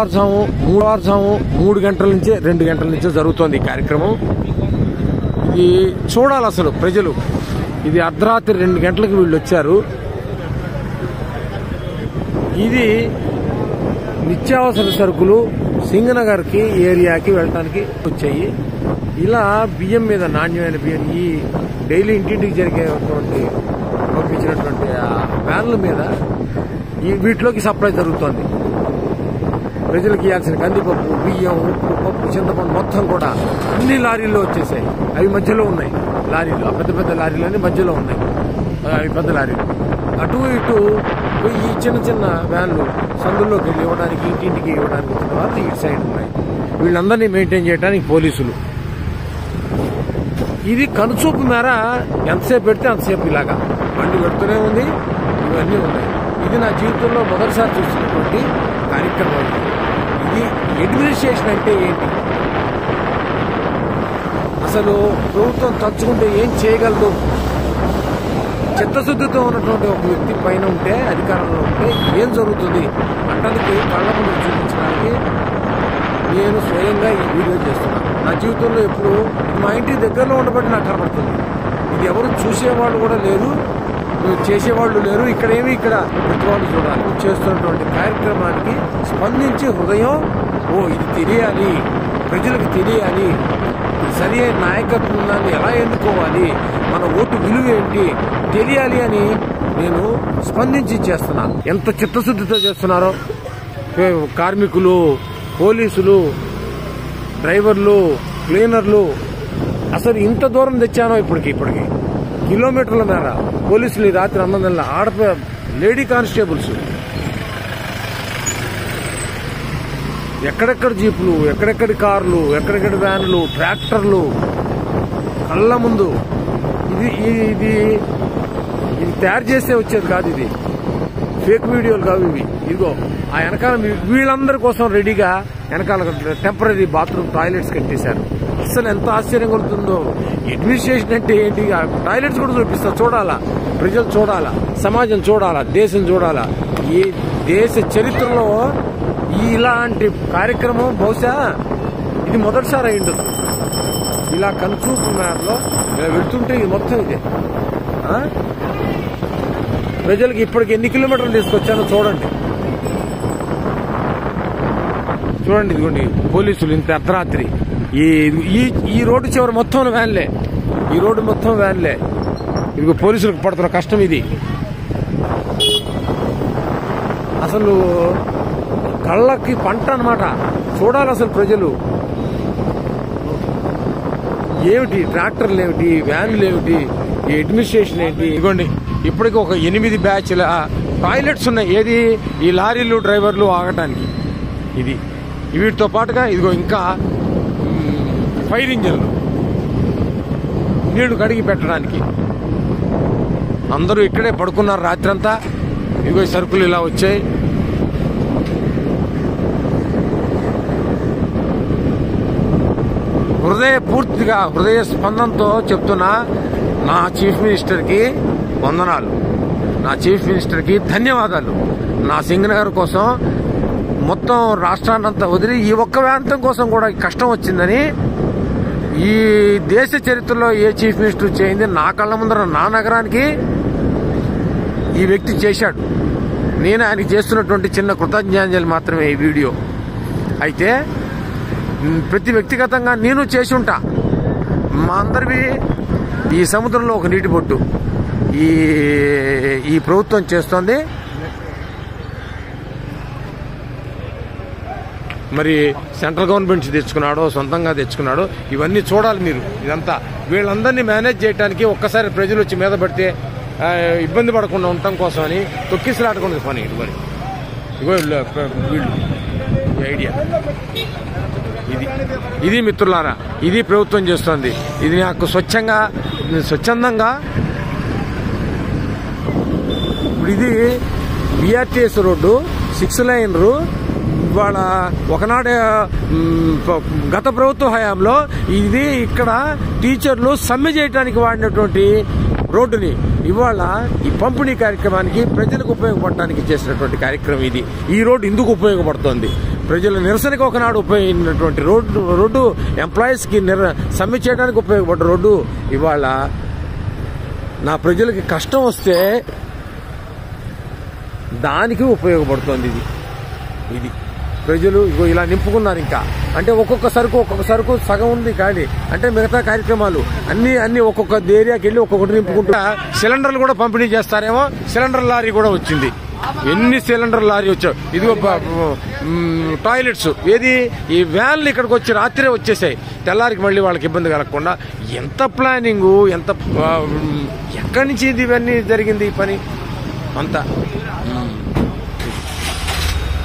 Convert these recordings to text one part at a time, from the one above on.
తెల్లవారుజాము 3 గంటల నుంచి 2 గంటల నుంచి జరుగుతోంది ఈ కార్యక్రమం. ఇది చూడాలి అసలు ప్రజలు. ఇది అర్ధరాత్రి 2 గంటలకు వీళ్ళు వచ్చారు. ఇది నిత్యావసర సరుకులు సింగనగర్కి ఏరియాకి వెళ్ళడానికి వచ్చాయి. ఇలా బియ్యం మీద నాణ్యమైన బియ్యం ఈ డైలీ ఇంటింటికి జరిగేటువంటి పంపించినటువంటి వ్యాన్ల మీద వీటిలోకి సప్లై జరుగుతోంది. ప్రజలకు ఇవ్వాల్సిన కందిపప్పు, బియ్యం, ఉప్పు, పప్పు, చింతపండు మొత్తం కూడా అన్ని లారీల్లో వచ్చేసాయి. అవి మధ్యలో ఉన్నాయి లారీలు, పెద్ద పెద్ద లారీలు మధ్యలో ఉన్నాయి. అవి పెద్ద లారీలు. అటు ఇటు ఈ చిన్న చిన్న వ్యాన్లు సందుల్లోకి వెళ్ళి ఇవ్వడానికి, ఇంటింటికి ఇవ్వడానికి వచ్చిన వాళ్ళు ఇటు సైడ్ ఉన్నాయి. వీళ్ళందరినీ మెయింటైన్ చేయడానికి పోలీసులు. ఇది కనుచూపు మేర ఎంతసేపు పెడితే అంతసేపు ఇలాగా బండి పెడుతూనే ఉంది. ఇవన్నీ ఉన్నాయి. ఇది నా జీవితంలో మొదటిసారి చూస్తున్నటువంటి కార్యక్రమం. ఇది అడ్మినిస్ట్రేషన్ అంటే ఏంటి, అసలు ప్రభుత్వం తలుచుకుంటే ఏం చేయగలదు? చిత్తశుద్ధితో ఉన్నటువంటి ఒక వ్యక్తి పైన ఉంటే, అధికారంలో ఉంటే ఏం జరుగుతుంది అంటానికి కళ్ళ ముందు చూపించడానికి నేను స్వయంగా ఈ వీడియో చేస్తున్నాను. నా జీవితంలో ఎప్పుడు మా ఇంటి దగ్గరలో ఉండబట్టి నాకు కనబడుతుంది. ఇది ఎవరు చూసేవాళ్ళు కూడా లేరు, చేసేవాళ్ళు లేరు. ఇక్కడ ప్రతి వాళ్ళు చూడాలి. చేస్తున్నటువంటి కార్యక్రమానికి స్పందించి హృదయం ఇది తెలియాలి, ప్రజలకు తెలియాలి, సరి అయిన నాయకత్వాన్ని ఎలా ఎన్నుకోవాలి, మన ఓటు విలువ ఏంటి తెలియాలి అని నేను స్పందించి చేస్తున్నా. ఎంత చిత్తశుద్ధితో చేస్తున్నారో కార్మికులు, పోలీసులు, డ్రైవర్లు, క్లీనర్లు. అసలు ఇంత దూరం తెచ్చానో ఇప్పటికి కిలోమీటర్ల మేర పోలీసులు ఈ రాత్రి 9 గంటల లేడీ కానిస్టేబుల్స్, ఎక్కడెక్కడ జీపులు, ఎక్కడెక్కడి కార్లు, ఎక్కడెక్కడి వ్యాన్లు, ట్రాక్టర్లు కళ్ళ ముందు. ఇది తయారు చేస్తే వచ్చేది కాదు. ఇది ఫేక్ వీడియోలు కావు ఇవి. ఇదిగో ఆ వెనకాల వీళ్ళందరి కోసం రెడీగా వెనకాల టెంపరీ బాత్రూమ్ టాయిలెట్స్ కట్టేశారు. అసలు ఎంత ఆశ్చర్యం కలుగుతుందో. అడ్మినిస్ట్రేషన్ అంటే ఏంటి? టాయిలెట్స్ కూడా చూపిస్తా. చూడాలా, ప్రజలు చూడాలా, సమాజం చూడాలా, దేశం చూడాలా. ఈ దేశ చరిత్రలో ఇలాంటి కార్యక్రమం బహుశా ఇది మొదటిసారి అయి ఉండదు. ఇలా కనుచూపు మేరలో వెళ్తుంటే ఇది మొత్తం ఇదే. ప్రజలకు ఇప్పటికి ఎన్ని కిలోమీటర్లు తీసుకొచ్చానో చూడండి. ఇదిగోండి పోలీసులు ఇంత అర్ధరాత్రి ఈ రోడ్డు చివరి మొత్తం వ్యాన్లే, ఈ రోడ్డు మొత్తం వ్యాన్లే. ఇదిగో పోలీసులకు పడుతున్న కష్టం ఇది. అసలు కళ్ళకి పంట అన్నమాట. చూడాలి అసలు ప్రజలు. ఏమిటి ట్రాక్టర్లు, ఏమిటి వ్యాన్లు, ఏమిటి ఈ అడ్మినిస్ట్రేషన్ ఏంటి? ఇదిగోండి ఇప్పటికి ఒక 8 బ్యాచ్ల టాయిలెట్స్ ఉన్నాయి. ఏది ఈ లారీలు, డ్రైవర్లు ఆగటానికి. ఇది వీటితో పాటుగా ఇదిగో ఇంకా ఫైర్ ఇంజన్లు నీళ్లు కడిగి పెట్టడానికి. అందరూ ఇక్కడే పడుకున్నారు రాత్రంతా. ఇదిగో సరుకులు ఇలా వచ్చాయి. హృదయ స్పందనతో చెప్తున్నా, నా చీఫ్ మినిస్టర్కి వందనాలు, నా చీఫ్ మినిస్టర్కి ధన్యవాదాలు. నా సింగనగర్ కోసం మొత్తం రాష్ట్రాన్నంతా వదిలి ఈ ఒక్క ప్రాంతం కోసం కూడా కష్టం వచ్చిందని ఈ దేశ చరిత్రలో ఏ చీఫ్ మినిస్టర్ చేయింది నా కళ్ళ ముందర నా నగరానికి ఈ వ్యక్తి చేశాడు. నేను ఆయనకి చేస్తున్నటువంటి చిన్న కృతజ్ఞాంజలి మాత్రమే ఈ వీడియో. అయితే ప్రతి వ్యక్తిగతంగా నేను చేసి ఉంటా. మా అందరివి ఈ సముద్రంలో ఒక నీటి బొట్టు ఈ ప్రభుత్వం చేస్తోంది. మరి సెంట్రల్ గవర్నమెంట్ తెచ్చుకున్నాడో సొంతంగా తెచ్చుకున్నాడో ఇవన్నీ చూడాలి మీరు. ఇదంతా వీళ్ళందరినీ మేనేజ్ చేయడానికి ఒక్కసారి ప్రజలు వచ్చి మీద పడితే ఇబ్బంది పడకుండా ఉండటం కోసం అని తొక్కిసలాటకుండా పని. ఇగో వీళ్ళు ఐడియా ఇది మిత్రులారా, ఇది ప్రభుత్వం చేస్తోంది. ఇది నాకు స్వచ్ఛందంగా ఇప్పుడు ఇది బిఆర్టీఎస్ రోడ్డు 6 లైన్ ఇవాళ ఒకనాడే గత ప్రభుత్వ హయాంలో ఇది ఇక్కడ టీచర్లు సమ్మె చేయడానికి వాడినటువంటి రోడ్డుని ఇవాళ ఈ పంపిణీ కార్యక్రమానికి ప్రజలకు ఉపయోగపడటానికి చేసినటువంటి కార్యక్రమం ఇది. ఈ రోడ్డు ఎందుకు ఉపయోగపడుతోంది? ప్రజల నిరసనకి ఒకనాడు ఉపయోగించినటువంటి రోడ్డు ఎంప్లాయీస్కి సమ్మె చేయడానికి ఉపయోగపడ్డ రోడ్డు ఇవాళ నా ప్రజలకి కష్టం వస్తే దానికి ఉపయోగపడుతోంది. ఇది ప్రజలు ఇగో ఇలా నింపుకున్నారు. ఇంకా అంటే ఒక్కొక్క సరుకు సగం ఉంది ఖాళీ. అంటే మిగతా కార్యక్రమాలు అన్ని ఒక్కొక్క ఏరియాకి వెళ్ళి ఒక్కొక్కటి నింపుకుంటూ సిలిండర్లు కూడా పంపిణీ చేస్తారేమో. సిలిండర్ లారీ కూడా వచ్చింది. ఎన్ని సిలిండర్ లారీ వచ్చావు. ఇదిగో టాయిలెట్స్ ఏది ఈ వ్యాన్లు ఇక్కడికి వచ్చి రాత్రే వచ్చేసాయి. తెల్లారికి మళ్ళీ వాళ్ళకి ఇబ్బంది కలగకుండా ఎంత ప్లానింగు, ఎంత ఎక్కడి నుంచి ఇవన్నీ జరిగింది ఈ పని అంతా.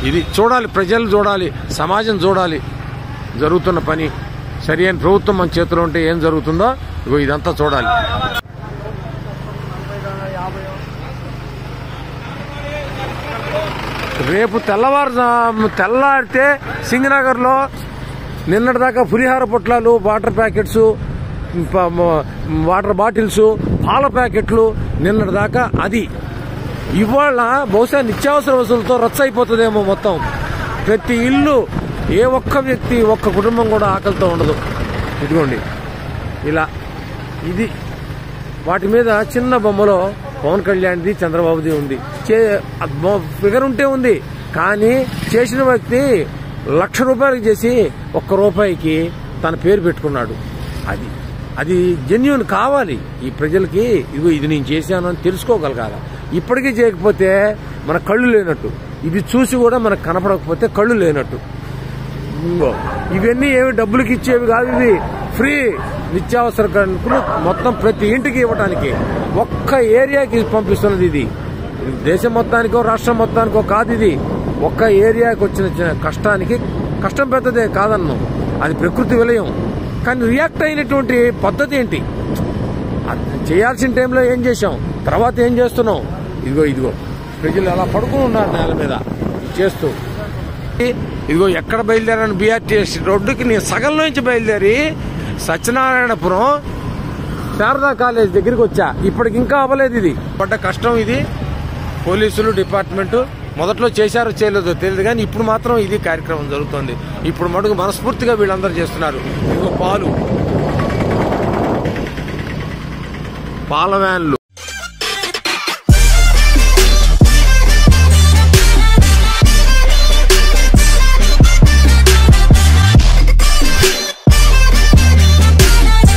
ఇది చూడాలి, ప్రజలు చూడాలి, సమాజం చూడాలి జరుగుతున్న పని. సరి అయిన ప్రభుత్వం మన చేతిలో ఉంటే ఏం జరుగుతుందో ఇగో ఇదంతా చూడాలి. రేపు తెల్లారితే సింగనగర్లో నిన్నటిదాకా పులిహార పొట్లాలు, వాటర్ ప్యాకెట్స్, వాటర్ బాటిల్స్, పాల ప్యాకెట్లు నిన్నటిదాకా అది. ఇవాళ బహుశా నిత్యావసర వసూలతో రచ్చ అయిపోతుందేమో మొత్తం. ప్రతి ఇల్లు, ఏ ఒక్క వ్యక్తి, ఒక్క కుటుంబం కూడా ఆకలితో ఉండదు. ఇదిగోండి ఇలా ఇది. వాటి మీద చిన్న బొమ్మలో పవన్ కళ్యాణ్ది, చంద్రబాబుది ఉంది. ఫిగర్ ఉంటే ఉంది, కానీ చేసిన వ్యక్తి ₹1,00,000 చేసి ₹1 తన పేరు పెట్టుకున్నాడు. అది జెన్యూన్ కావాలి. ఈ ప్రజలకి ఇదిగో ఇది నేను చేశాను అని తెలుసుకోగలగాల. ఇప్పటికీ చేయకపోతే మన కళ్ళు లేనట్టు. ఇది చూసి కూడా మనకు కనపడకపోతే కళ్ళు లేనట్టు. ఇవన్నీ ఏమి డబ్బులకి ఇచ్చేవి కాదు. ఇవి ఫ్రీ నిత్యావసర సరుకులు మొత్తం ప్రతి ఇంటికి ఇవ్వడానికి ఒక్క ఏరియాకి పంపిస్తున్నది. ఇది దేశం మొత్తానికో రాష్ట్రం మొత్తానికో కాదు. ఇది ఒక్క ఏరియాకి వచ్చిన కష్టం పెద్దదే కాదన్నాం. అది ప్రకృతి విలయం. కానీ రియాక్ట్ అయినటువంటి పద్ధతి ఏంటి? చేయాల్సిన టైంలో ఏం చేశాం, తర్వాత ఏం చేస్తున్నాం? ఇదిగో ప్రజలు అలా పడుకుని ఉన్నారు నేల మీద చేస్తూ. ఇదిగో ఎక్కడ బయలుదేరాను, బీఆర్టీఎస్ రోడ్డుకి నేను సగంలో నుంచి బయలుదేరి సత్యనారాయణపురం శారదా కాలేజ్ దగ్గరికి వచ్చా. ఇప్పటికి ఇంకా అవ్వలేదు. ఇది పడ్డ కష్టం. ఇది పోలీసులు డిపార్ట్మెంటు మొదట్లో చేశారో చేయలేదో తెలియదు, కానీ ఇప్పుడు మాత్రం ఇది కార్యక్రమం జరుగుతోంది. ఇప్పుడు మటుకు మనస్ఫూర్తిగా వీళ్ళందరూ చేస్తున్నారు. ఇదిగో పాల వ్యాన్లు.